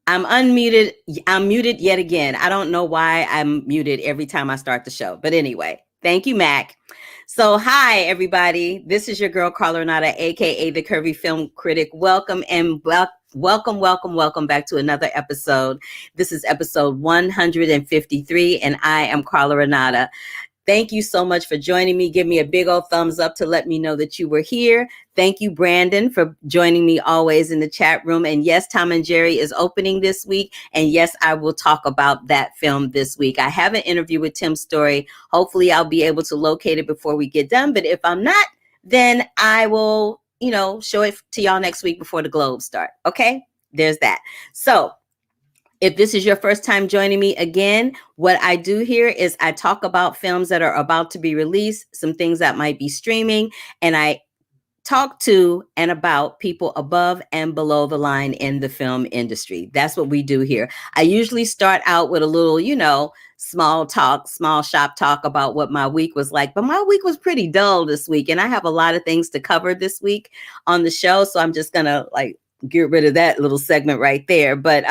I'm unmuted. I'm muted yet again. I don't know why I'm muted every time I start the show. But anyway, thank you, Mac. So, hi, everybody. This is your girl, Carla Renata, aka the Curvy Film Critic. Welcome and welcome back to another episode. This is episode 153, and I am Carla Renata. Thank you so much for joining me. Give me a big old thumbs up to let me know that you were here. Thank you, Brandon, for joining me always in the chat room. And yes, Tom and Jerry is opening this week. And yes, I will talk about that film this week. I have an interview with Tim Story. Hopefully I'll be able to locate it before we get done. But if I'm not, then I will, show it to y'all next week before the Globes start. Okay, there's that. So if this is your first time joining me again, what I do here is I talk about films that are about to be released, some things that might be streaming, and I talk to and about people above and below the line in the film industry. That's what we do here. I usually start out with a little, small shop talk about what my week was like, but my week was pretty dull this week, and I have a lot of things to cover this week on the show, so I'm just gonna get rid of that little segment right there. But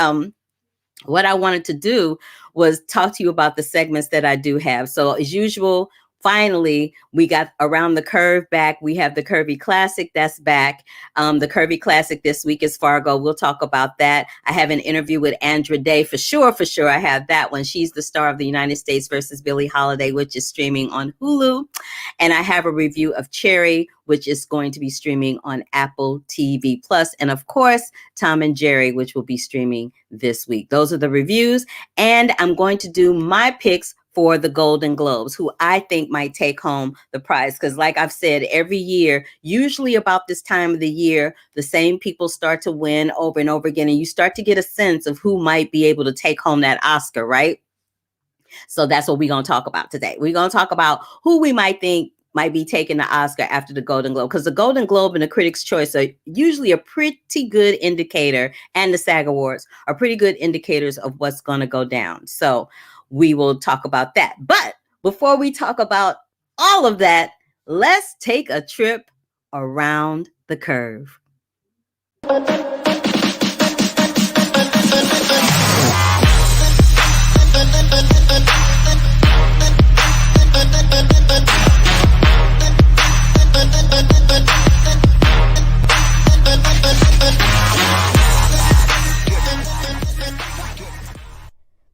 what I wanted to do was talk to you about the segments that I do have. So as usual, finally, we got Around the Curve back. We have the Curvy Classic that's back. The Curvy Classic this week is Fargo. We'll talk about that. I have an interview with Andra Day for sure. I have that one. She's the star of the United States versus Billie Holiday, which is streaming on Hulu. And I have a review of Cherry, which is going to be streaming on Apple TV Plus. And of course, Tom and Jerry, which will be streaming this week. Those are the reviews. And I'm going to do my picks for the Golden Globes, who I think might take home the prize. Because like I've said, every year, usually about this time of the year, the same people start to win over and over again. And you start to get a sense of who might be able to take home that Oscar, right? So that's what we're going to talk about today. We're going to talk about who we might think might be taking the Oscar after the Golden Globe, because the Golden Globe and the Critics' Choice are usually a pretty good indicator, and the SAG Awards are pretty good indicators of what's going to go down. So we will talk about that. But before we talk about all of that, let's take a trip around the curve.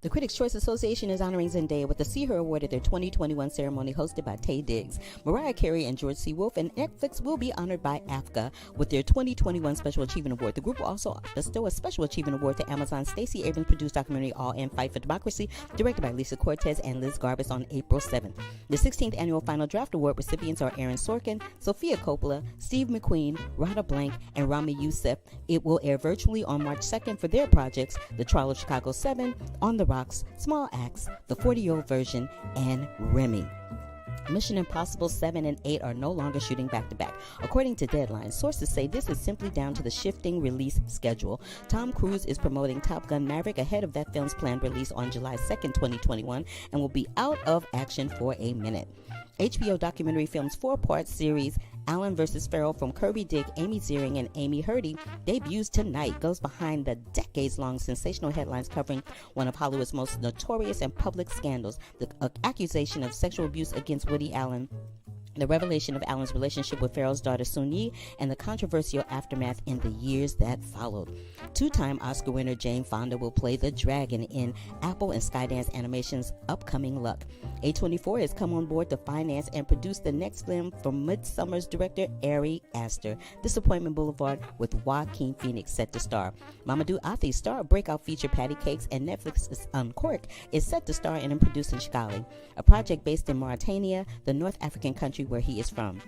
The Critics' Choice Association is honoring Zendaya with the See Her Award at their 2021 ceremony hosted by Taye Diggs. Mariah Carey and George C. Wolfe, and Netflix will be honored by AFCA with their 2021 Special Achievement Award. The group will also bestow a Special Achievement Award to Amazon's Stacey Abrams produced documentary All In Fight for Democracy, directed by Lisa Cortez and Liz Garbus on April 7th. The 16th Annual Final Draft Award recipients are Aaron Sorkin, Sophia Coppola, Steve McQueen, Radha Blank, and Rami Youssef. It will air virtually on March 2nd for their projects The Trial of Chicago 7, On the Rocks, Small Axe, The 40-Year-Old Version, and Remy. Mission Impossible 7 and 8 are no longer shooting back-to-back. According to Deadline, sources say this is simply down to the shifting release schedule. Tom Cruise is promoting Top Gun Maverick ahead of that film's planned release on July 2nd, 2021, and will be out of action for a minute. HBO documentary film's 4-part series Allen vs. Farrell from Kirby Dick, Amy Ziering, and Amy Hurdy debuts tonight. Goes behind the decades-long sensational headlines covering one of Hollywood's most notorious and public scandals, the accusation of sexual abuse against Woody Allen, the revelation of Allen's relationship with Farrell's daughter Soon-Yi, and the controversial aftermath in the years that followed. Two-time Oscar winner Jane Fonda will play the dragon in Apple and Skydance Animation's upcoming Luck. A24 has come on board to finance and produce the next film from Midsummer's director Ari Aster, Disappointment Boulevard, with Joaquin Phoenix set to star. Mamadou Athie's star of breakout feature Patty Cakes and Netflix's Uncork is set to star in and produce in Chigali, a project based in Mauritania, the North African country where he is from.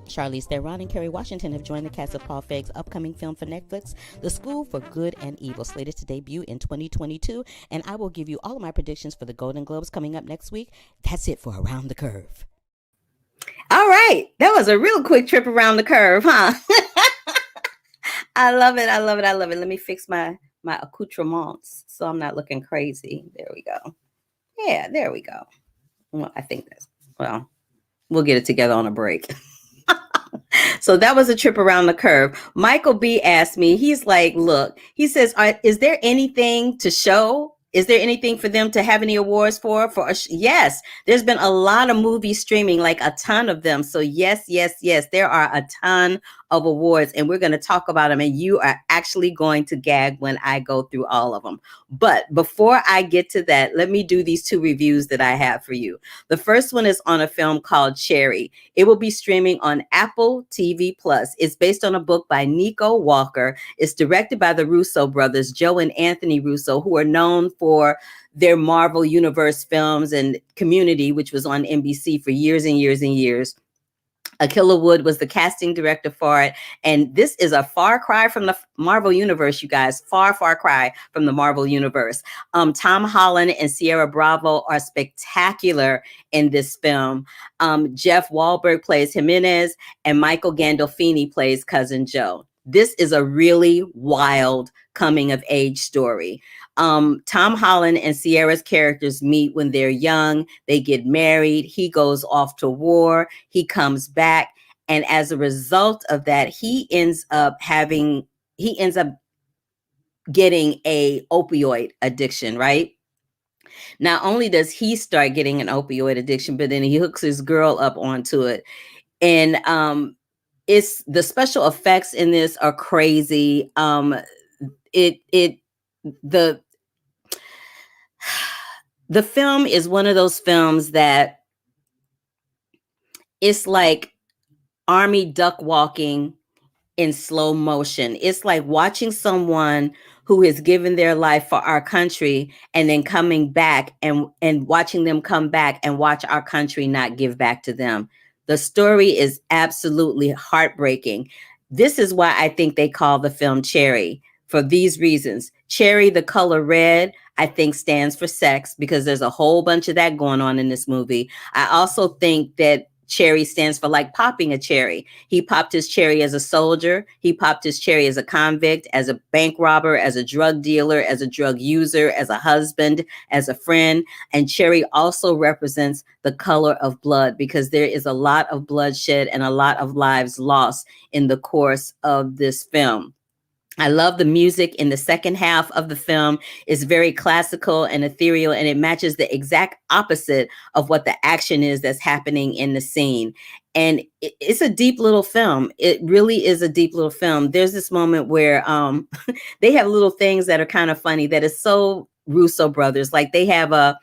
Charlize Theron and Kerry Washington have joined the cast of Paul Feig's upcoming film for Netflix, The School for Good and Evil, slated to debut in 2022, and I will give you all of my predictions for the Golden Globes coming up next week. That's it for Around the Curve. All right. That was a real quick trip around the curve, huh? I love it. Let me fix my accoutrements so I'm not looking crazy. There we go. Yeah, there we go. Well, I think we'll get it together on a break. So that was a trip around the curve. Michael B asked me, he's like, look, he says, is there anything to show? Is there anything for them to have any awards for? Yes, there's been a lot of movies streaming, like a ton of them. So yes, yes, yes, there are a ton of awards, and we're going to talk about them. And you are actually going to gag when I go through all of them. But before I get to that, let me do these two reviews that I have for you. The first one is on a film called Cherry. It will be streaming on Apple TV Plus. It's based on a book by Nico Walker. It's directed by the Russo brothers, Joe and Anthony Russo, who are known for their Marvel Universe films and Community, which was on NBC for years and years and years. Akilla Wood was the casting director for it. And this is a far cry from the Marvel Universe, you guys. Far, far cry from the Marvel Universe. Tom Holland and Sierra Bravo are spectacular in this film. Jeff Wahlberg plays Jimenez, and Michael Gandolfini plays Cousin Joe. This is a really wild coming of age story. Tom Holland and Sierra's characters meet when they're young. They get married. He goes off to war. He comes back. And as a result of that, he ends up getting a opioid addiction, right? Not only does he start getting an opioid addiction, but then he hooks his girl up onto it. And it's the special effects in this are crazy. The film is one of those films that it's like army duck walking in slow motion. It's like watching someone who has given their life for our country and then coming back and watching them come back and watch our country not give back to them. The story is absolutely heartbreaking. This is why I think they call the film Cherry, for these reasons. Cherry, the color red, I think stands for sex, because there's a whole bunch of that going on in this movie. I also think that cherry stands for like popping a cherry. He popped his cherry as a soldier. He popped his cherry as a convict, as a bank robber, as a drug dealer, as a drug user, as a husband, as a friend. And cherry also represents the color of blood, because there is a lot of bloodshed and a lot of lives lost in the course of this film. I love the music in the second half of the film. It's very classical and ethereal, and it matches the exact opposite of what the action is that's happening in the scene. And it's a deep little film. It really is a deep little film. There's this moment where they have little things that are kind of funny that is so Russo brothers. Like they have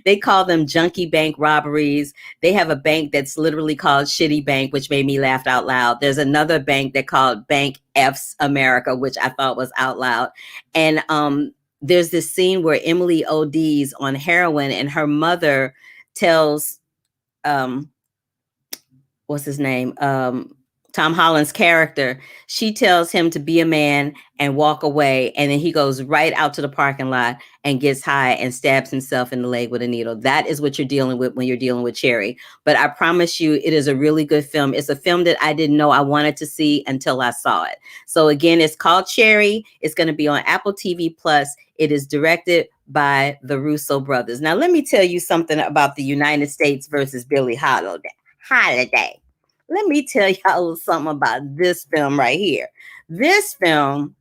they call them junkie bank robberies. They have a bank that's literally called Shitty Bank, which made me laugh out loud. There's another bank that called Bank F's America, which I thought was out loud. And there's this scene where Emily ODs on heroin, and her mother tells what's his name? Tom Holland's character, she tells him to be a man and walk away. And then he goes right out to the parking lot and gets high and stabs himself in the leg with a needle. That is what you're dealing with when you're dealing with Cherry. But I promise you, it is a really good film. It's a film that I didn't know I wanted to see until I saw it. So again, it's called Cherry. It's going to be on Apple TV Plus. It is directed by the Russo brothers. Now, let me tell you something about the United States versus Billie Holiday. Let me tell y'all a little something about this film right here. This film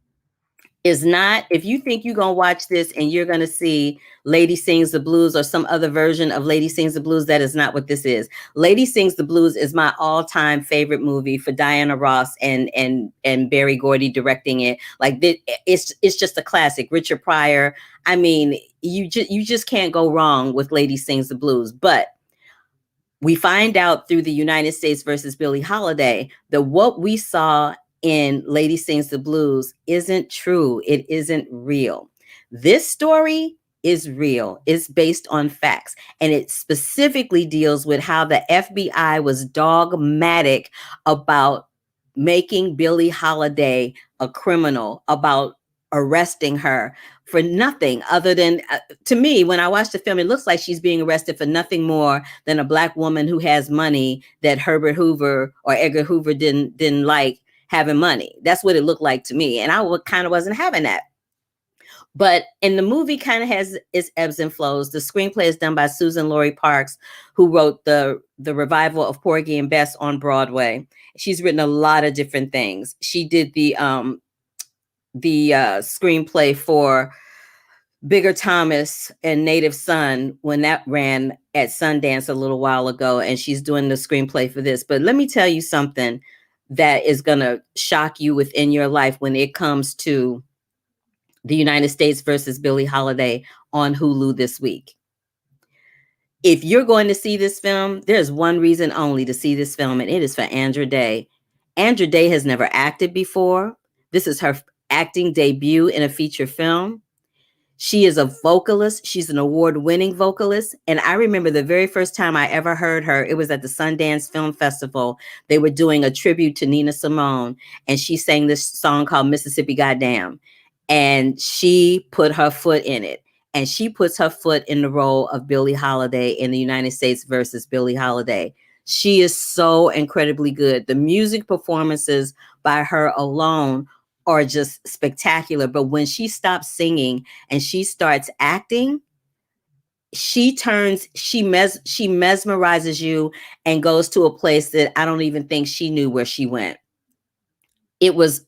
is not, if you think you're going to watch this and you're going to see Lady Sings the Blues or some other version of Lady Sings the Blues, that is not what this is. Lady Sings the Blues is my all-time favorite movie for Diana Ross and Berry Gordy directing it. Like it's just a classic. Richard Pryor. I mean, you just can't go wrong with Lady Sings the Blues. But we find out through the United States versus Billie Holiday that what we saw in Lady Sings the Blues isn't true. It isn't real. This story is real. It's based on facts. And it specifically deals with how the FBI was dogmatic about making Billie Holiday a criminal, about arresting her for nothing other than, to me, when I watch the film, it looks like she's being arrested for nothing more than a Black woman who has money that Herbert Hoover or Edgar Hoover didn't like having money. That's what it looked like to me. And I kind of wasn't having that. But and the movie kind of has its ebbs and flows. The screenplay is done by Susan Laurie Parks, who wrote the revival of Porgy and Bess on Broadway. She's written a lot of different things. She did the screenplay for Bigger Thomas and Native Son when that ran at Sundance a little while ago, and she's doing the screenplay for this. But let me tell you something that is going to shock you within your life when it comes to the United States versus Billie Holiday on Hulu this week. If you're going to see this film, there's one reason only to see this film, and it is for Andra Day. Andra Day has never acted before. This is her acting debut in a feature film. She is a vocalist. She's an award-winning vocalist. And I remember the very first time I ever heard her, it was at the Sundance Film Festival. They were doing a tribute to Nina Simone, and she sang this song called Mississippi Goddamn. And she put her foot in it. And she puts her foot in the role of Billie Holiday in the United States versus Billie Holiday. She is so incredibly good. The music performances by her alone are just spectacular. But when she stops singing and she starts acting, she mesmerizes you and goes to a place that I don't even think she knew where she went. It was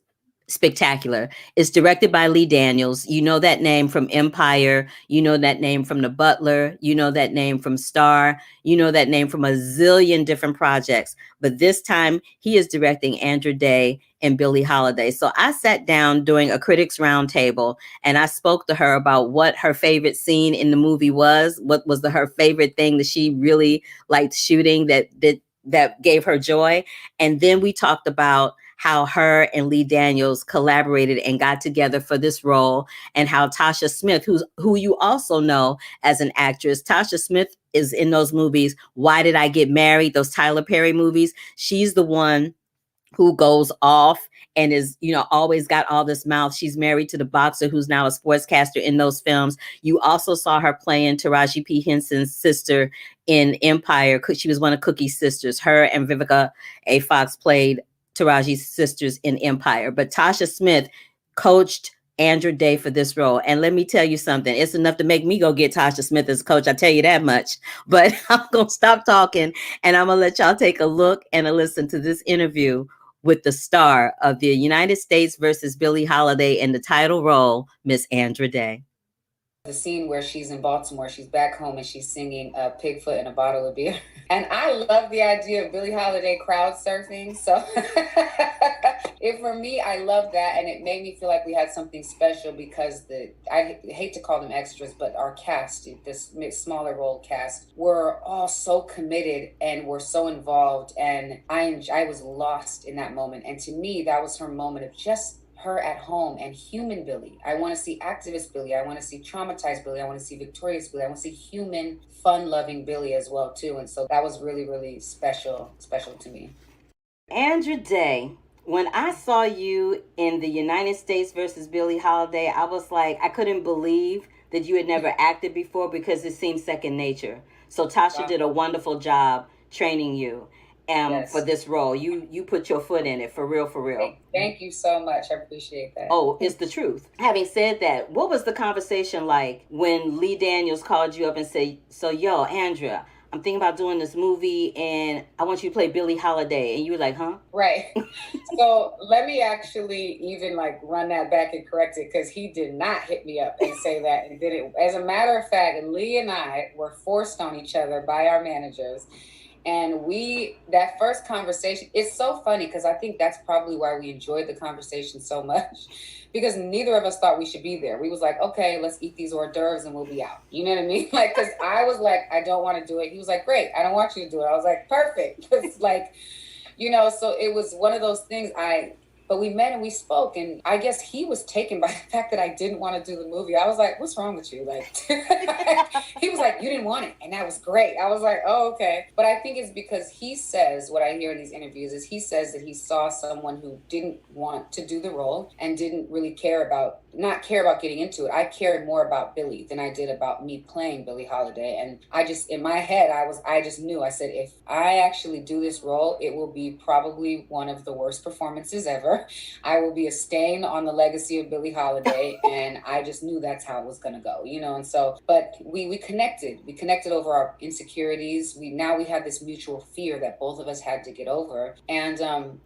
spectacular. It's directed by Lee Daniels. You know that name from Empire. You know that name from The Butler. You know that name from Star. You know that name from a zillion different projects. But this time he is directing Andra Day and Billie Holiday. So I sat down during a critics roundtable and I spoke to her about what her favorite scene in the movie was. What was her favorite thing that she really liked shooting that gave her joy. And then we talked about how her and Lee Daniels collaborated and got together for this role, and how Tasha Smith, who you also know as an actress, Tasha Smith is in those movies. Why Did I Get Married? Those Tyler Perry movies. She's the one who goes off and is, always got all this mouth. She's married to the boxer who's now a sportscaster in those films. You also saw her playing Taraji P. Henson's sister in Empire. She was one of Cookie's sisters. Her and Vivica A. Fox played Taraji's sisters in Empire. But Tasha Smith coached Andra Day for this role. And let me tell you something. It's enough to make me go get Tasha Smith as a coach. I tell you that much. But I'm going to stop talking and I'm going to let y'all take a look and a listen to this interview with the star of the United States versus Billie Holiday in the title role, Miss Andra Day. The scene where she's in Baltimore, she's back home and she's singing Pigfoot and a bottle of beer. And I love the idea of Billie Holiday crowd surfing. So for me, I love that. And it made me feel like we had something special because I hate to call them extras, but our cast, this smaller role cast, were all so committed and were so involved. And I was lost in that moment. And to me, that was her moment of just her at home and human Billie. I want to see activist Billie. I want to see traumatized Billie. I want to see victorious Billie. I want to see human, fun-loving Billie as well too. And so that was really, really special to me. Andra Day, when I saw you in the United States versus Billie Holiday, I was like, I couldn't believe that you had never acted before because it seemed second nature. So Tasha did a wonderful job training you. Yes. For this role, you put your foot in it for real. Thank you so much. I appreciate that. Oh, it's the truth. Having said that, what was the conversation like when Lee Daniels called you up and said, "So, Andra, I'm thinking about doing this movie and I want you to play Billie Holiday," and you were like, "Huh?" Right. So let me actually even run that back and correct it, because he did not hit me up and say that and did it. As a matter of fact, Lee and I were forced on each other by our managers. And that first conversation, it's so funny because I think that's probably why we enjoyed the conversation so much, because neither of us thought we should be there. We was like, okay, let's eat these hors d'oeuvres and we'll be out. You know what I mean? Because I was like, I don't want to do it. He was like, great, I don't want you to do it. I was like, perfect. It's so it was one of those things. But we met and we spoke, and I guess he was taken by the fact that I didn't want to do the movie. I was like, what's wrong with you? He was like, you didn't want it. And that was great. I was like, oh, okay. But I think it's because he says, what I hear in these interviews is he says that he saw someone who didn't want to do the role and didn't really care about not care about getting into it. I cared more about Billie than I did about me playing Billie Holiday. And I just, in my head, I just knew, I said, if I actually do this role, it will be probably one of the worst performances ever. I will be a stain on the legacy of Billie Holiday. And I just knew that's how it was going to go, you know? And so, but we connected over our insecurities. We had this mutual fear that both of us had to get over. And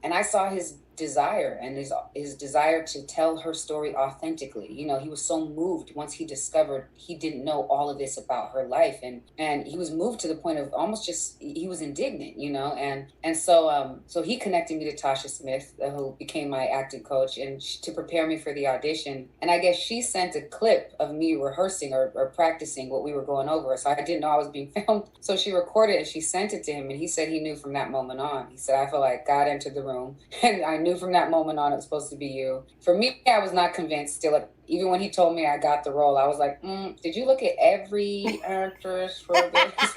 I saw his desire and his desire to tell her story authentically. You know, he was so moved once he discovered he didn't know all of this about her life, and he was moved to the point of almost just, he was indignant, you know. And so he connected me to Tasha Smith, who became my acting coach, and to prepare me for the audition. And I guess she sent a clip of me rehearsing or practicing what we were going over, so I didn't know I was being filmed. So she recorded it and she sent it to him, and he said he knew from that moment on. He said, I feel like God entered the room and I knew from that moment on it was supposed to be you. For me, I was not convinced still. Even when he told me I got the role, I was like, did you look at every actress for this?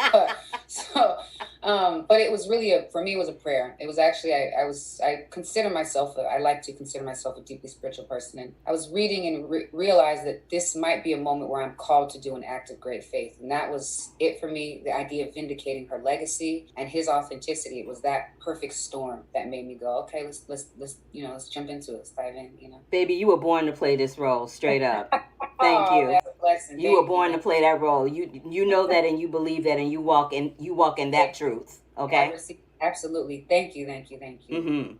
But it was really, for me, it was a prayer. It was actually, I consider myself, I like to consider myself a deeply spiritual person. And I was reading and realized that this might be a moment where I'm called to do an act of great faith. And that was it for me, the idea of vindicating her legacy and his authenticity. It was that perfect storm that made me go, okay, let's jump into it. Let's dive in, you know. Baby, you were born to play this role, straight up. Thank you. That's a blessing. You were born to play that role. You know that, and you believe that, and you walk in that truth. Okay. Absolutely. Thank you. Mm-hmm.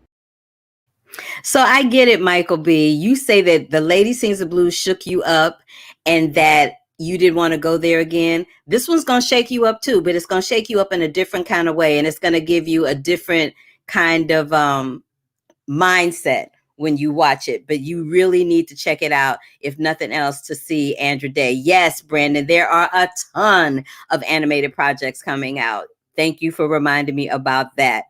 So I get it, Michael B. You say that The Lady Sings the Blues shook you up, and that you didn't want to go there again. This one's going to shake you up too, but it's going to shake you up in a different kind of way, and it's going to give you a different kind of mindset when you watch it. But you really need to check it out, if nothing else, to see Andra Day. Yes, Brandon, there are a ton of animated projects coming out. Thank you for reminding me about that.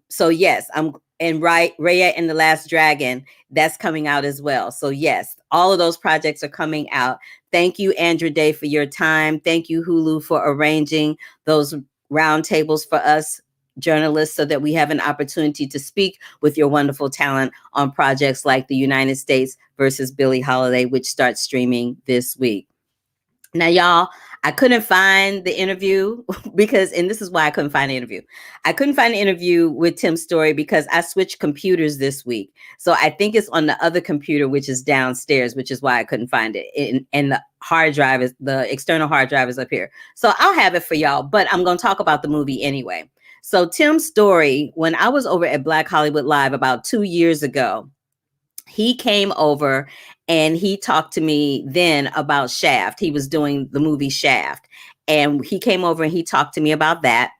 So yes, and Raya and the Last Dragon, that's coming out as well. So yes, all of those projects are coming out. Thank you, Andra Day, for your time. Thank you, Hulu, for arranging those roundtables for us journalists so that we have an opportunity to speak with your wonderful talent on projects like The United States versus Billie Holiday, which starts streaming this week. Now, y'all, I couldn't find the interview and this is why I couldn't find the interview. I couldn't find the interview with Tim Story because I switched computers this week. So I think it's on the other computer, which is downstairs, which is why I couldn't find it. And the external hard drive is up here. So I'll have it for y'all, but I'm going to talk about the movie anyway. So Tim Story, when I was over at Black Hollywood Live about 2 years ago, he came over and he talked to me then about Shaft. He was doing the movie Shaft. And he came over and he talked to me about that.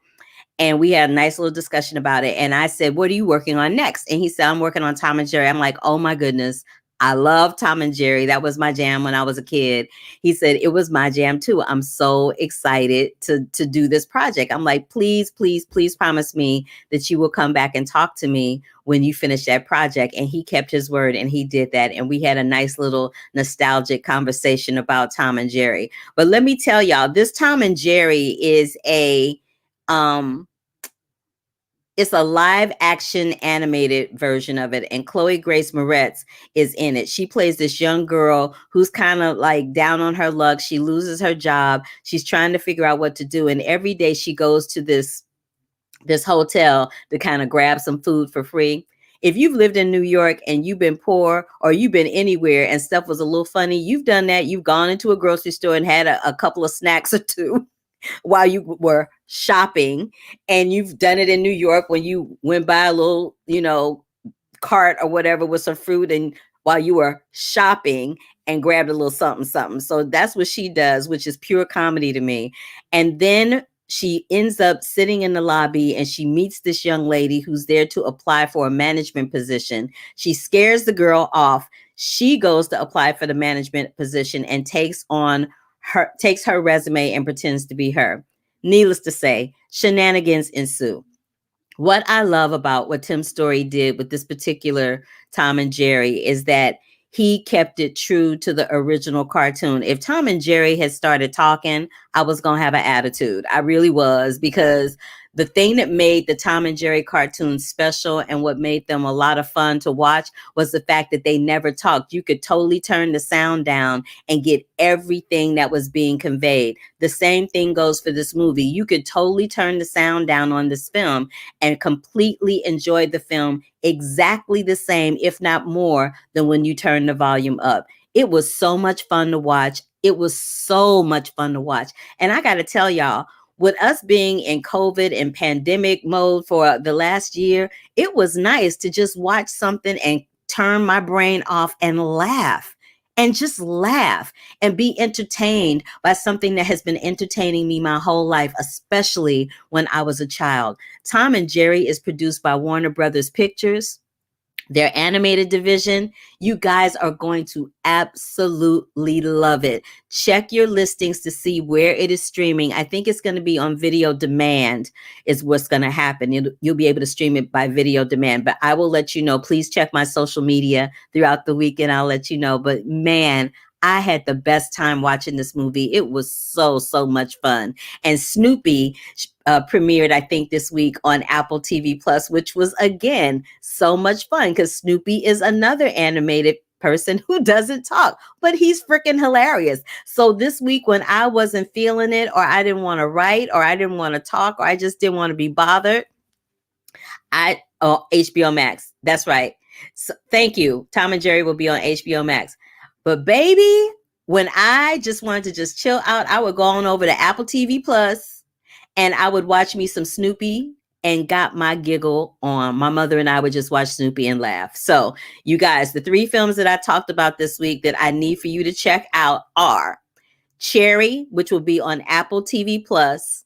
And we had a nice little discussion about it. And I said, what are you working on next? And he said, I'm working on Tom and Jerry. I'm like, oh my goodness. I love Tom and Jerry. That was my jam when I was a kid. He said, it was my jam too. I'm so excited to do this project. I'm like, please, please, please promise me that you will come back and talk to me when you finish that project. And he kept his word and he did that. And we had a nice little nostalgic conversation about Tom and Jerry. But let me tell y'all, this Tom and Jerry is it's a live action animated version of it. And Chloe Grace Moretz is in it. She plays this young girl who's kind of like down on her luck. She loses her job. She's trying to figure out what to do. And every day she goes to this hotel to kind of grab some food for free. If you've lived in New York and you've been poor or you've been anywhere and stuff was a little funny, you've done that. You've gone into a grocery store and had a couple of snacks or two while you were shopping, and you've done it in New York when you went by a little, cart or whatever with some fruit and while you were shopping and grabbed a little something. So that's what she does, which is pure comedy to me. And then she ends up sitting in the lobby and she meets this young lady who's there to apply for a management position. She scares the girl off. She goes to apply for the management position and takes her resume and pretends to be her. Needless to say, shenanigans ensue. What I love about what Tim Story did with this particular Tom and Jerry is that he kept it true to the original cartoon. If Tom and Jerry had started talking, I was going to have an attitude. I really was, because the thing that made the Tom and Jerry cartoons special and what made them a lot of fun to watch was the fact that they never talked. You could totally turn the sound down and get everything that was being conveyed. The same thing goes for this movie. You could totally turn the sound down on this film and completely enjoy the film exactly the same, if not more, than when you turn the volume up. It was so much fun to watch. It was so much fun to watch. And I got to tell y'all, with us being in COVID and pandemic mode for the last year, it was nice to just watch something and turn my brain off and laugh. And just laugh and be entertained by something that has been entertaining me my whole life, especially when I was a child. Tom and Jerry is produced by Warner Brothers Pictures, their animated division. You guys are going to absolutely love it. Check your listings to see where it is streaming. I think it's going to be on video demand is what's going to happen. You'll be able to stream it by video demand, but I will let you know. Please check my social media throughout the week and I'll let you know. But man, I had the best time watching this movie. It was so, so much fun. And Snoopy premiered, I think, this week on Apple TV Plus, which was, again, so much fun because Snoopy is another animated person who doesn't talk, but he's freaking hilarious. So this week when I wasn't feeling it, or I didn't want to write, or I didn't want to talk, or I just didn't want to be bothered, HBO Max. That's right. So, thank you. Tom and Jerry will be on HBO Max. But baby, when I just wanted to just chill out, I would go on over to Apple TV Plus and I would watch me some Snoopy and got my giggle on. My mother and I would just watch Snoopy and laugh. So you guys, the 3 films that I talked about this week that I need for you to check out are Cherry, which will be on Apple TV Plus,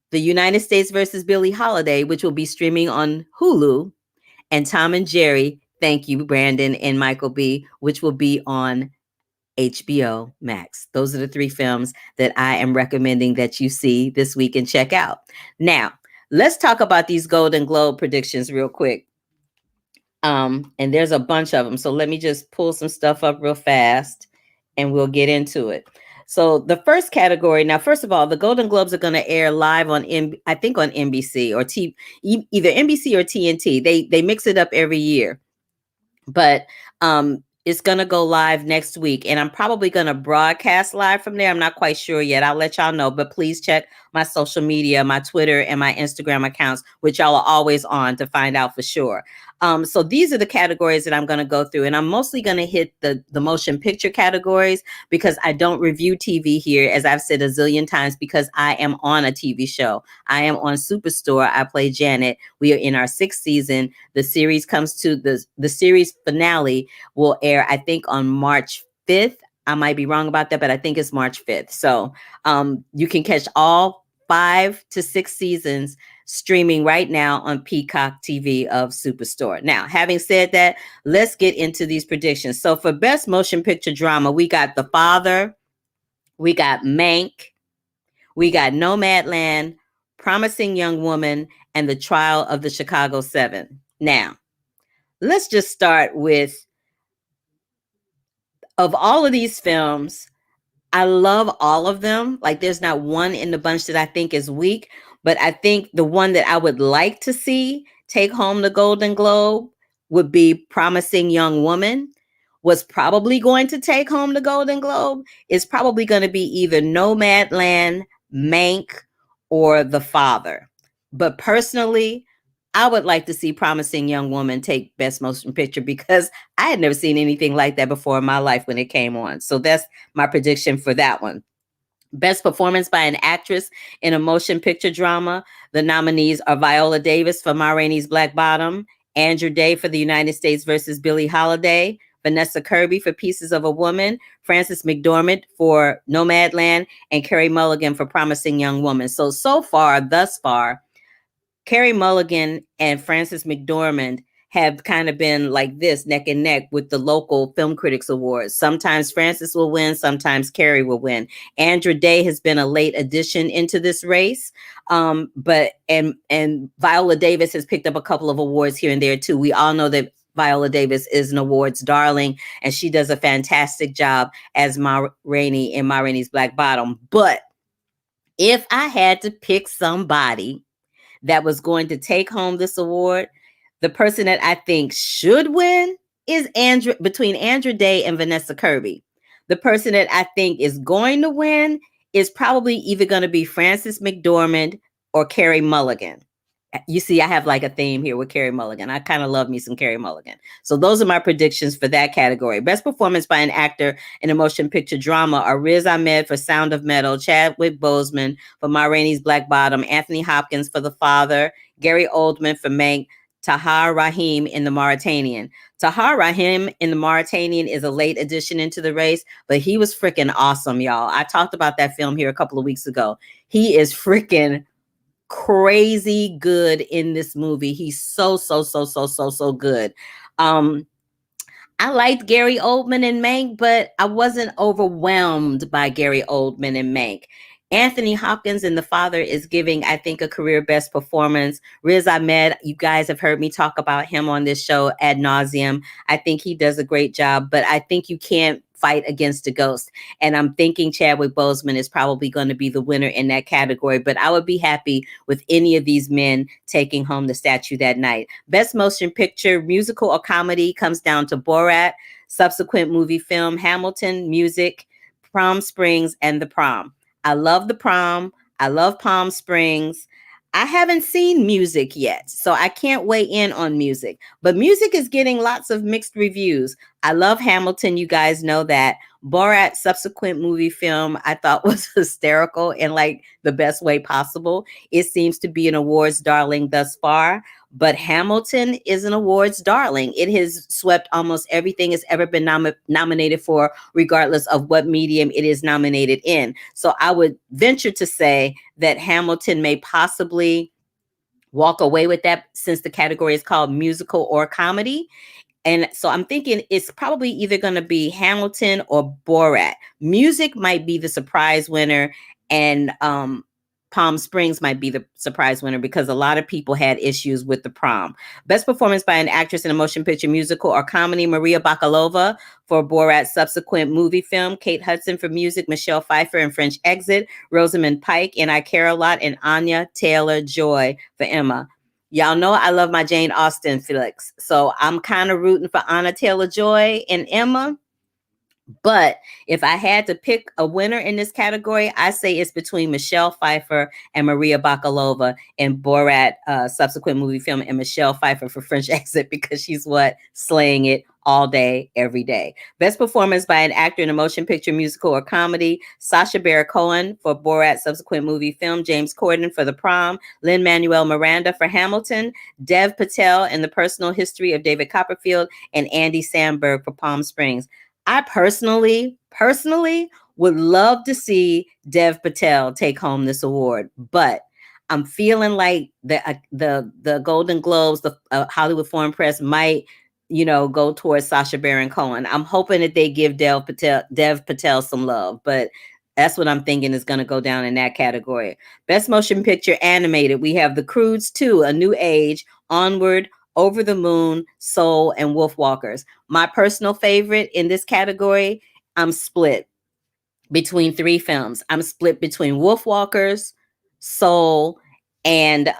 The United States versus Billie Holiday, which will be streaming on Hulu, and Tom and Jerry, thank you, Brandon and Michael B., which will be on HBO Max. Those are the 3 films that I am recommending that you see this week and check out. Now, let's talk about these Golden Globe predictions real quick. And there's a bunch of them. So let me just pull some stuff up real fast and we'll get into it. So the first category, now, first of all, the Golden Globes are going to air live on, I think on NBC or either NBC or TNT. They mix it up every year, but it's going to go live next week. And I'm probably going to broadcast live from there. I'm not quite sure yet. I'll let y'all know, but please check my social media, my Twitter and my Instagram accounts, which y'all are always on to find out for sure. So these are the categories that I'm going to go through, and I'm mostly going to hit the motion picture categories because I don't review TV here, as I've said a zillion times, because I am on a TV show. I am on Superstore. I play Janet. We are in our 6th season. The series comes to the series finale will air, I think, on March 5th. I might be wrong about that, but I think it's March 5th. So you can catch all 5 to 6 seasons streaming right now on Peacock TV of Superstore. Now, having said that, let's get into these predictions. So for Best Motion Picture Drama, we got The Father, we got Mank, we got Nomadland, Promising Young Woman, and The Trial of the Chicago 7. Now, let's just start with, of all of these films, I love all of them. Like, there's not one in the bunch that I think is weak, but I think the one that I would like to see take home the Golden Globe would be Promising Young Woman. Was probably going to take home the Golden Globe is probably going to be either Nomadland, Mank, or The Father. But personally, I would like to see Promising Young Woman take Best Motion Picture because I had never seen anything like that before in my life when it came on. So that's my prediction for that one. Best Performance by an Actress in a Motion Picture Drama. The nominees are Viola Davis for Ma Rainey's Black Bottom, Andrew Day for The United States versus Billie Holiday, Vanessa Kirby for Pieces of a Woman, Frances McDormand for Nomadland, and Carey Mulligan for Promising Young Woman. So far, thus far, Carey Mulligan and Frances McDormand have kind of been like this, neck and neck, with the local Film Critics Awards. Sometimes Frances will win, sometimes Carey will win. Andra Day has been a late addition into this race, but Viola Davis has picked up a couple of awards here and there too. We all know that Viola Davis is an awards darling, and she does a fantastic job as Ma Rainey in Ma Rainey's Black Bottom. But if I had to pick somebody that was going to take home this award, the person that I think should win is between Andra Day and Vanessa Kirby. The person that I think is going to win is probably either going to be Frances McDormand or Carey Mulligan. You see, I have like a theme here with Carey Mulligan. I kind of love me some Carey Mulligan. So those are my predictions for that category. Best performance by an actor in a motion picture drama are Riz Ahmed for Sound of Metal, Chadwick Boseman for Ma Rainey's Black Bottom, Anthony Hopkins for The Father, Gary Oldman for Mank, Tahar Rahim in The Mauritanian. Tahar Rahim in The Mauritanian is a late addition into the race, but he was freaking awesome, y'all. I talked about that film here a couple of weeks ago. He is freaking crazy good in this movie. He's so good. I liked Gary Oldman in Mank, but I wasn't overwhelmed by Gary Oldman in Mank. Anthony Hopkins in The Father is giving, I think, a career best performance. Riz Ahmed, you guys have heard me talk about him on this show ad nauseum. I think he does a great job, but I think you can't fight against a ghost. And I'm thinking Chadwick Boseman is probably going to be the winner in that category, but I would be happy with any of these men taking home the statue that night. Best motion picture, musical or comedy comes down to Borat, subsequent movie film, Hamilton, music, Palm Springs, and The Prom. I love The Prom. I love Palm Springs. I haven't seen music yet, so I can't weigh in on music, but music is getting lots of mixed reviews. I love Hamilton. You guys know that. Borat, subsequent movie film, I thought was hysterical in like the best way possible. It seems to be an awards darling thus far, but Hamilton is an awards darling. It has swept almost everything it's ever been nominated for, regardless of what medium it is nominated in. So I would venture to say that Hamilton may possibly walk away with that, since the category is called musical or comedy. And so I'm thinking it's probably either going to be Hamilton or Borat. Music might be the surprise winner, and Palm Springs might be the surprise winner because a lot of people had issues with The Prom. Best performance by an actress in a motion picture, musical, or comedy, Maria Bakalova for Borat's subsequent movie film, Kate Hudson for music, Michelle Pfeiffer in French Exit, Rosamund Pike in I Care a Lot, and Anya Taylor-Joy for Emma. Y'all know I love my Jane Austen flicks, so I'm kind of rooting for Anya Taylor-Joy and Emma. But if I had to pick a winner in this category, I say it's between Michelle Pfeiffer and Maria Bakalova in Borat subsequent movie film, and Michelle Pfeiffer for French Exit, because she's slaying it all day, every day. Best performance by an actor in a motion picture, musical, or comedy, Sacha Baron Cohen for Borat subsequent movie film, James Corden for The Prom, Lin-Manuel Miranda for Hamilton, Dev Patel in The Personal History of David Copperfield, and Andy Samberg for Palm Springs. I personally would love to see Dev Patel take home this award, but I'm feeling like the Golden Globes, the Hollywood Foreign Press might, go towards Sacha Baron Cohen. I'm hoping that they give Dev Patel some love, but that's what I'm thinking is going to go down in that category. Best motion picture animated, we have The Croods 2, A New Age, Onward, Over the Moon, Soul, and Wolfwalkers. My personal favorite in this category, I'm split between three films. I'm split between Wolfwalkers, Soul, and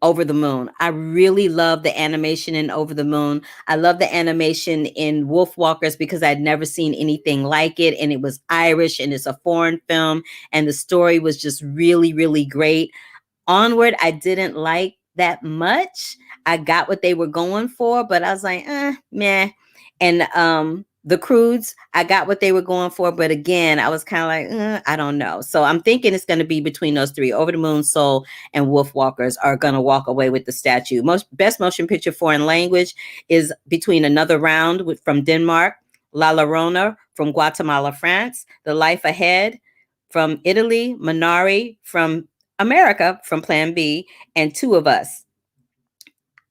Over the Moon. I really love the animation in Over the Moon. I love the animation in Wolfwalkers because I'd never seen anything like it, and it was Irish, and it's a foreign film, and the story was just really, really great. Onward, I didn't like that much. I got what they were going for, but I was like, meh. And The Croods, I got what they were going for, but again, I was kind of like, I don't know. So I'm thinking it's going to be between those three. Over the Moon, Soul, and Wolfwalkers are going to walk away with the statue. Best motion picture foreign language is between Another Round from Denmark, La Llorona from Guatemala, France, The Life Ahead from Italy, Minari from America from Plan B, and Two of Us.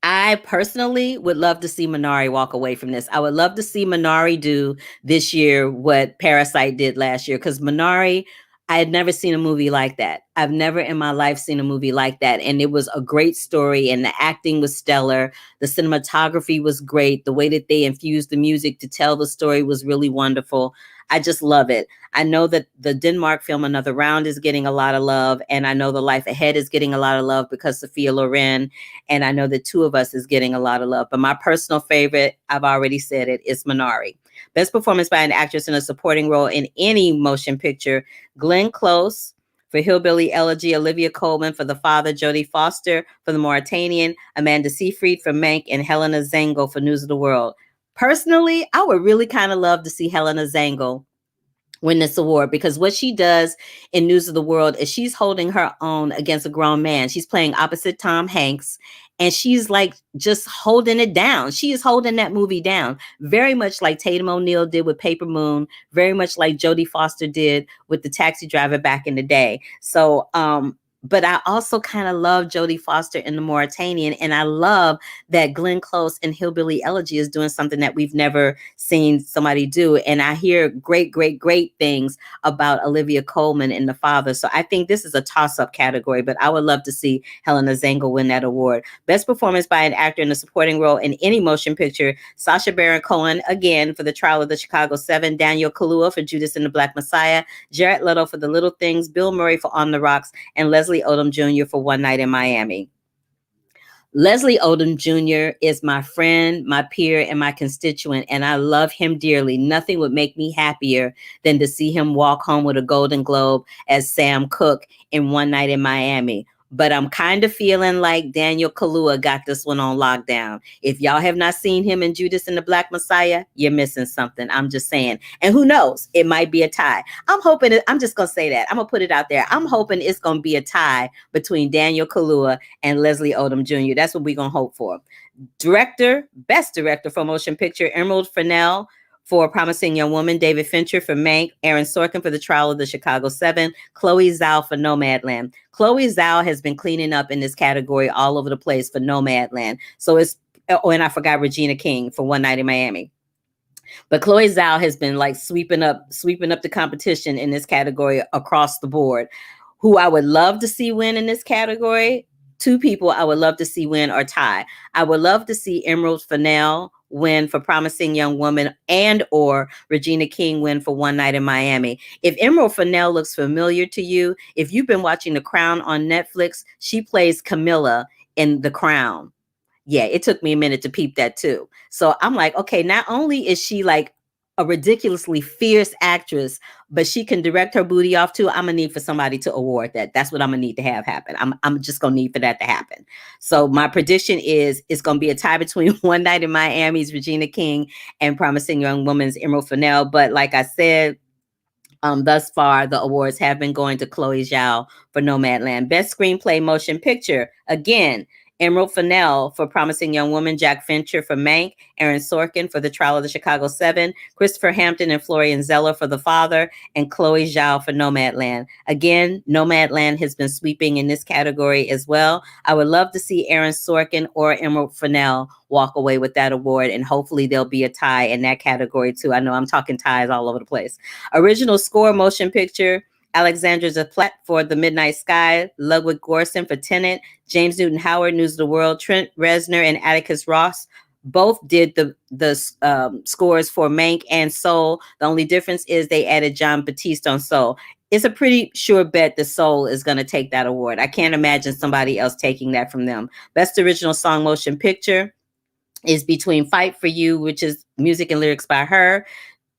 I personally would love to see Minari walk away from this. I would love to see Minari do this year what Parasite did last year, because Minari, I had never seen a movie like that. I've never in my life seen a movie like that. And it was a great story, and the acting was stellar. The cinematography was great. The way that they infused the music to tell the story was really wonderful. I just love it. I know that the Denmark film Another Round is getting a lot of love, and I know The Life Ahead is getting a lot of love because Sophia Loren, and I know that Two of Us is getting a lot of love. But my personal favorite, I've already said it, is Minari. Best performance by an actress in a supporting role in any motion picture: Glenn Close for Hillbilly Elegy, Olivia Colman for The Father, Jodie Foster for The Mauritanian, Amanda Seyfried for Mank, and Helena Zengel for News of the World. Personally, I would really kind of love to see Helena Zengel win this award, because what she does in News of the World is she's holding her own against a grown man. She's playing opposite Tom Hanks, and she's like just holding it down. She is holding that movie down, very much like Tatum O'Neal did with Paper Moon, very much like Jodie Foster did with The Taxi Driver back in the day. So, but I also kind of love Jodie Foster in The Mauritanian, and I love that Glenn Close in Hillbilly Elegy is doing something that we've never seen somebody do. And I hear great, great, great things about Olivia Colman in The Father. So I think this is a toss-up category, but I would love to see Helena Zengel win that award. Best performance by an actor in a supporting role in any motion picture: Sacha Baron Cohen, again, for The Trial of the Chicago 7, Daniel Kaluuya for Judas and the Black Messiah, Jared Leto for The Little Things, Bill Murray for On the Rocks, and Leslie Odom Jr. for One Night in Miami. Leslie Odom Jr. is my friend, my peer, and my constituent, and I love him dearly. Nothing would make me happier than to see him walk home with a Golden Globe as Sam Cooke in One Night in Miami. But I'm kind of feeling like Daniel Kaluuya got this one on lockdown. If y'all have not seen him in Judas and the Black Messiah, you're missing something. I'm just saying. And who knows? It might be a tie. I'm just going to say that. I'm going to put it out there. I'm hoping it's going to be a tie between Daniel Kaluuya and Leslie Odom Jr. That's what we're going to hope for. Director, best director for motion picture: Emerald Fennell for Promising Young Woman, David Fincher for Mank, Aaron Sorkin for The Trial of the Chicago 7, Chloe Zhao for Nomadland. Chloe Zhao has been cleaning up in this category all over the place for Nomadland. So it's, oh, and I forgot Regina King for One Night in Miami. But Chloe Zhao has been like sweeping up the competition in this category across the board. Who I would love to see win in this category, two people I would love to see win or tie. I would love to see Emerald Fennell win for Promising Young Woman, and or Regina King win for One Night in Miami. If Emerald Fennell looks familiar to you, if you've been watching The Crown on Netflix, she plays Camilla in The Crown. Yeah, it took me a minute to peep that too. So I'm like, okay, not only is she like a ridiculously fierce actress, but she can direct her booty off too. I'm gonna need for somebody to award that. That's what I'm gonna need to have happen. I'm just gonna need for that to happen. So my prediction is it's gonna be a tie between One Night in Miami's Regina King and Promising Young Woman's Emerald Fennell. But like I said, thus far, the awards have been going to Chloe Zhao for Nomadland. Best Screenplay Motion Picture, again, Emerald Fennell for Promising Young Woman, Jack Fincher for Mank, Aaron Sorkin for The Trial of the Chicago 7, Christopher Hampton and Florian Zeller for The Father, and Chloe Zhao for Nomadland. Again, Nomadland has been sweeping in this category as well. I would love to see Aaron Sorkin or Emerald Fennell walk away with that award, and hopefully there'll be a tie in that category too. I know I'm talking ties all over the place. Original Score Motion Picture, Alexandra Desplat for The Midnight Sky, Ludwig Göransson for Tenet, James Newton Howard, News of the World, Trent Reznor and Atticus Ross both did the scores for Mank and Soul. The only difference is they added John Batiste on Soul. It's a pretty sure bet that Soul is going to take that award. I can't imagine somebody else taking that from them. Best Original Song Motion Picture is between Fight for You, which is music and lyrics by her,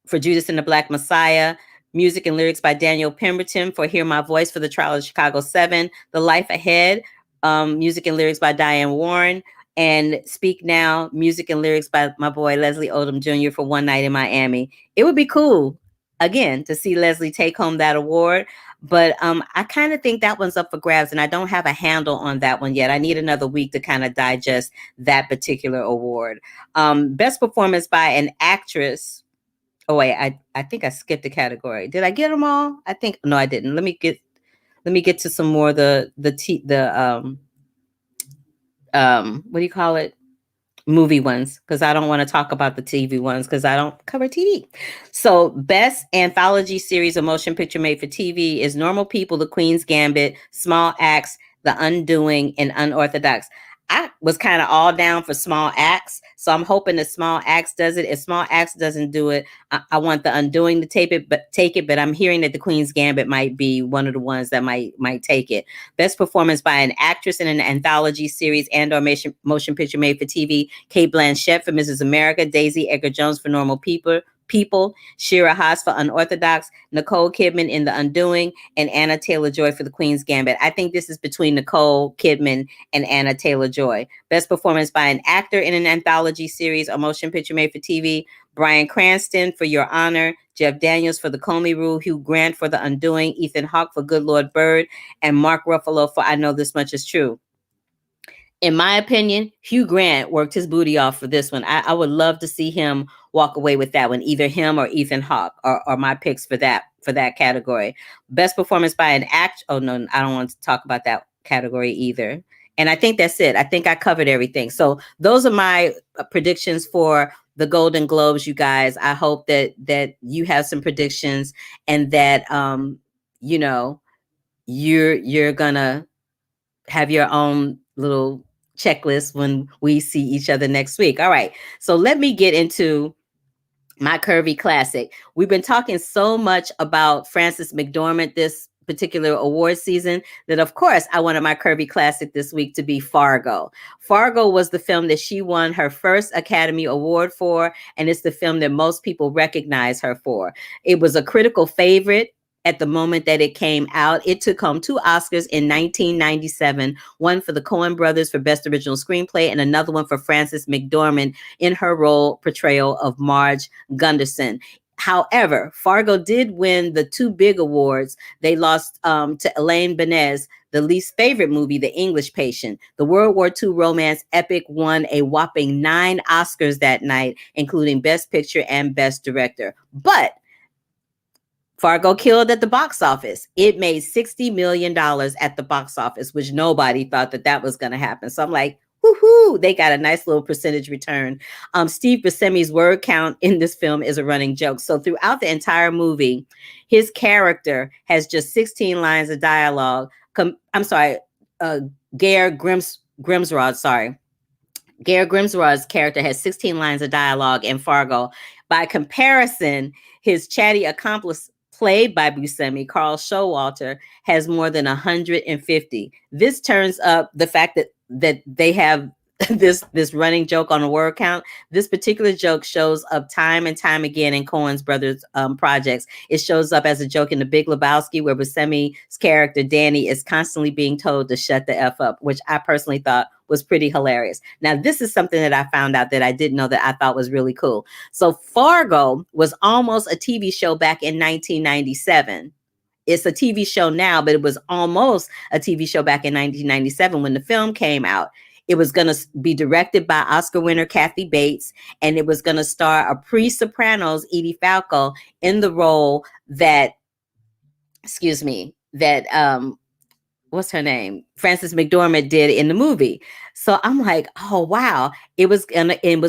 for Judas and the Black Messiah, music and lyrics by Daniel Pemberton for Hear My Voice for The Trial of Chicago 7, The Life Ahead, music and lyrics by Diane Warren, and Speak Now, music and lyrics by my boy Leslie Odom Jr. for One Night in Miami. It would be cool, again, to see Leslie take home that award. But I kind of think that one's up for grabs, and I don't have a handle on that one yet. I need another week to kind of digest that particular award. Best Performance by an Actress. Oh wait, I think I skipped a category. Did I get them all? I think no, I didn't. Let me get to some more what do you call it? movie ones, because I don't want to talk about the TV ones because I don't cover TV. So best anthology series of motion picture made for TV is Normal People, The Queen's Gambit, Small Acts, The Undoing, and Unorthodox. I was kind of all down for Small Acts, so I'm hoping that Small Acts does it. If Small Acts doesn't do it, I want The Undoing to take it. But I'm hearing that The Queen's Gambit might be one of the ones that might take it. Best performance by an actress in an anthology series and/or motion picture made for TV: Cate Blanchett for Mrs. America, Daisy Edgar Jones for Normal People, Shira Haas for Unorthodox, Nicole Kidman in The Undoing, and Anna Taylor-Joy for The Queen's Gambit. I think this is between Nicole Kidman and Anna Taylor-Joy. Best performance by an actor in an anthology series or motion picture made for TV: Bryan Cranston for Your Honor, Jeff Daniels for The Comey Rule, Hugh Grant for The Undoing, Ethan Hawke for Good Lord Bird, and Mark Ruffalo for I Know This Much Is True. In my opinion, Hugh Grant worked his booty off for this one. I would love to see him walk away with that one, either him or Ethan Hawke are my picks for that category. Best performance by an act. Oh no, I don't want to talk about that category either. And I think that's it. I think I covered everything. So those are my predictions for the Golden Globes, you guys. I hope that you have some predictions and that you're gonna have your own little checklist when we see each other next week. All right. So let me get into my Curvy classic. We've been talking so much about Frances McDormand this particular award season that, of course, I wanted my Curvy classic this week to be Fargo. Fargo was the film that she won her first Academy Award for, and it's the film that most people recognize her for. It was a critical favorite at the moment that it came out. It took home 2 Oscars in 1997, one for the Coen brothers for Best Original Screenplay and another one for Frances McDormand in her role portrayal of Marge Gunderson. However, Fargo did win the 2 big awards. They lost to Elaine Benes, the least favorite movie, The English Patient. The World War II romance epic won a whopping 9 Oscars that night, including Best Picture and Best Director. But Fargo killed at the box office. It made $60 million at the box office, which nobody thought that was going to happen. So I'm like, woohoo, they got a nice little percentage return. Steve Buscemi's word count in this film is a running joke. So throughout the entire movie, his character has just 16 lines of dialogue. Gare Grimsrod, Gare Grimsrod's character has 16 lines of dialogue in Fargo. By comparison, his chatty accomplice played by Buscemi, Carl Showalter, has more than 150. This turns up the fact that they have this running joke on a word count. This particular joke shows up time and time again in Coen's brothers' projects. It shows up as a joke in The Big Lebowski, where Buscemi's character Danny is constantly being told to shut the F up, which I personally thought was pretty hilarious. Now, this is something that I found out that I didn't know that I thought was really cool. So Fargo was almost a TV show back in 1997. It's a TV show now, but it was almost a TV show back in 1997 when the film came out. It was going to be directed by Oscar winner Kathy Bates, and it was going to star a pre-Sopranos Edie Falco in the role that what's her name? Frances McDormand did in the movie. So I'm like, oh, wow. It was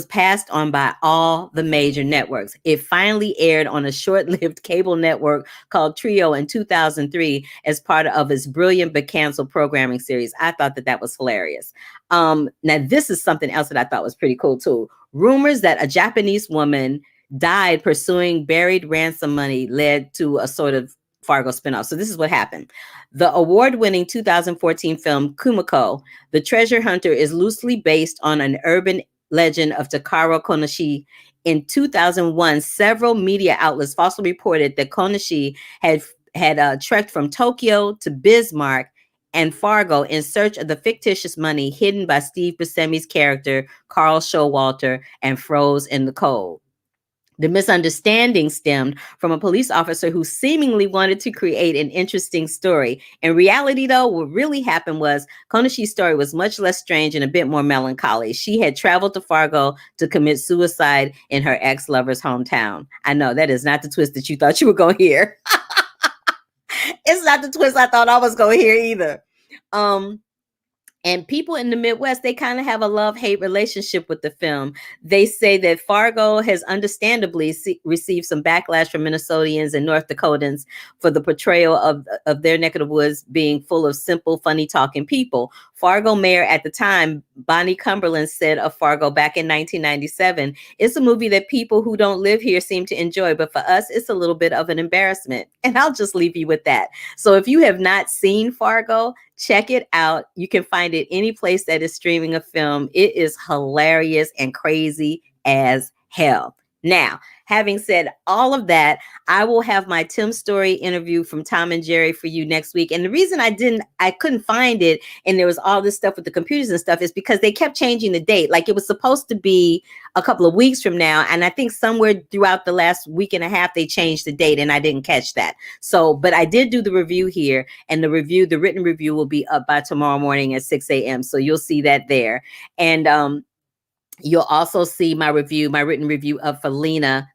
passed on by all the major networks. It finally aired on a short-lived cable network called Trio in 2003 as part of its brilliant but canceled programming series. I thought that was hilarious. Now, this is something else that I thought was pretty cool, too. Rumors that a Japanese woman died pursuing buried ransom money led to a sort of Fargo spinoff. So this is what happened. The award-winning 2014 film Kumiko, The Treasure Hunter, is loosely based on an urban legend of Takaro Konoshi. In 2001, several media outlets falsely reported that Konoshi had trekked from Tokyo to Bismarck and Fargo in search of the fictitious money hidden by Steve Buscemi's character, Carl Showalter, and froze in the cold. The misunderstanding stemmed from a police officer who seemingly wanted to create an interesting story. In reality, though, what really happened was Konoshi's story was much less strange and a bit more melancholy. She had traveled to Fargo to commit suicide in her ex-lover's hometown. I know that is not the twist that you thought you were going to hear. It's not the twist I thought I was going to hear either. And people in the Midwest, they kind of have a love-hate relationship with the film. They say that Fargo has understandably received some backlash from Minnesotians and North Dakotans for the portrayal of their neck of the woods being full of simple, funny-talking people. Fargo mayor at the time, Bonnie Cumberland, said of Fargo back in 1997, "It's a movie that people who don't live here seem to enjoy, but for us, it's a little bit of an embarrassment." And I'll just leave you with that. So if you have not seen Fargo, check it out. You can find it any place that is streaming a film. It is hilarious and crazy as hell. Now, having said all of that, I will have my Tim Story interview from Tom and Jerry for you next week. And the reason I couldn't find it, and there was all this stuff with the computers and stuff, is because they kept changing the date. Like, it was supposed to be a couple of weeks from now. And I think somewhere throughout the last week and a half, they changed the date, and I didn't catch that. So, but I did do the review here, and the written review will be up by tomorrow morning at 6 a.m. So you'll see that there. And, you'll also see my written review of Flora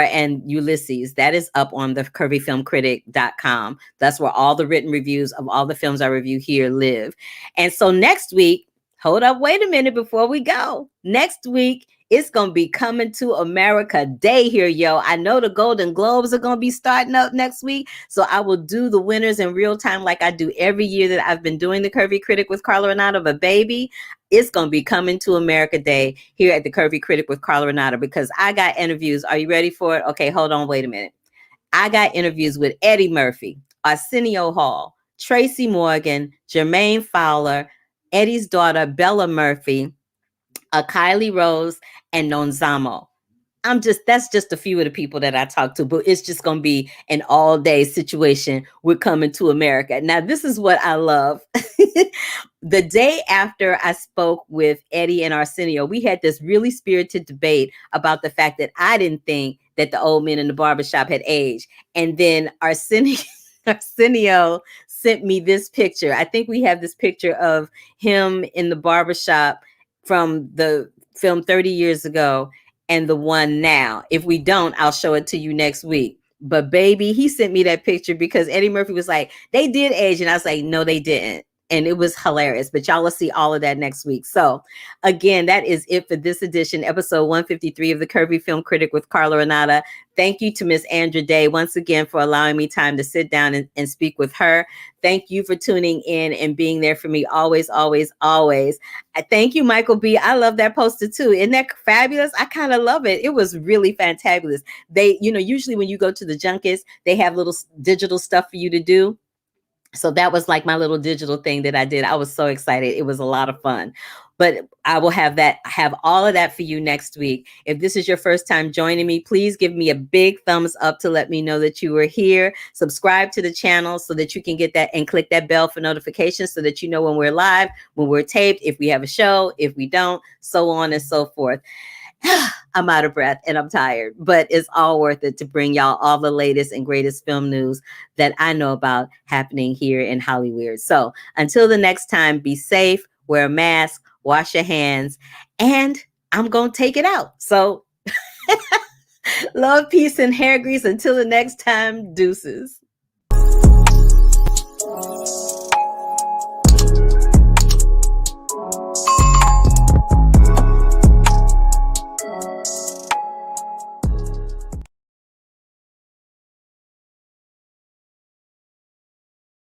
and Ulysses. That is up on the curvyfilmcritic.com. That's where all the written reviews of all the films I review here live. And so next week, hold up, wait a minute before we go. Next week, it's going to be Coming to America Day here, yo. I know the Golden Globes are going to be starting up next week, so I will do the winners in real time like I do every year that I've been doing the Curvy Critic with Carla Renata. But baby, it's going to be Coming to America Day here at the Curvy Critic with Carla Renata, because I got interviews. Are you ready for it? Okay, hold on, wait a minute. I got interviews with Eddie Murphy, Arsenio Hall, Tracy Morgan, Jermaine Fowler, Eddie's daughter, Bella Murphy, Kylie Rose, and Nonzamo. That's just a few of the people that I talked to, but it's just going to be an all day situation. We're Coming to America. Now, this is what I love. The day after I spoke with Eddie and Arsenio, we had this really spirited debate about the fact that I didn't think that the old men in the barbershop had aged. And then Arsenio sent me this picture. I think we have this picture of him in the barbershop from the film 30 years ago and the one now. If we don't, I'll show it to you next week. But baby, he sent me that picture because Eddie Murphy was like, they did age. And I was like, no, they didn't. And it was hilarious. But y'all will see all of that next week. So again, that is it for this edition, episode 153 of the Curvy Film Critic with Carla Renata. Thank you to Miss Andra Day once again for allowing me time to sit down and speak with her. Thank you for tuning in and being there for me always, always, always. Thank you, Michael B. I love that poster too. Isn't that fabulous? I kind of love it. It was really fantabulous. They, usually when you go to the junkets, they have little digital stuff for you to do. So that was like my little digital thing that I did. I was so excited. It was a lot of fun. But I will have all of that for you next week. If this is your first time joining me, please give me a big thumbs up to let me know that you are here. Subscribe to the channel so that you can get that, and click that bell for notifications so that you know when we're live, when we're taped, if we have a show, if we don't, so on and so forth. I'm out of breath and I'm tired, but it's all worth it to bring y'all all the latest and greatest film news that I know about happening here in Hollywood. So until the next time, be safe, wear a mask, wash your hands, and I'm going to take it out. So love, peace, and hair grease. Until the next time, deuces.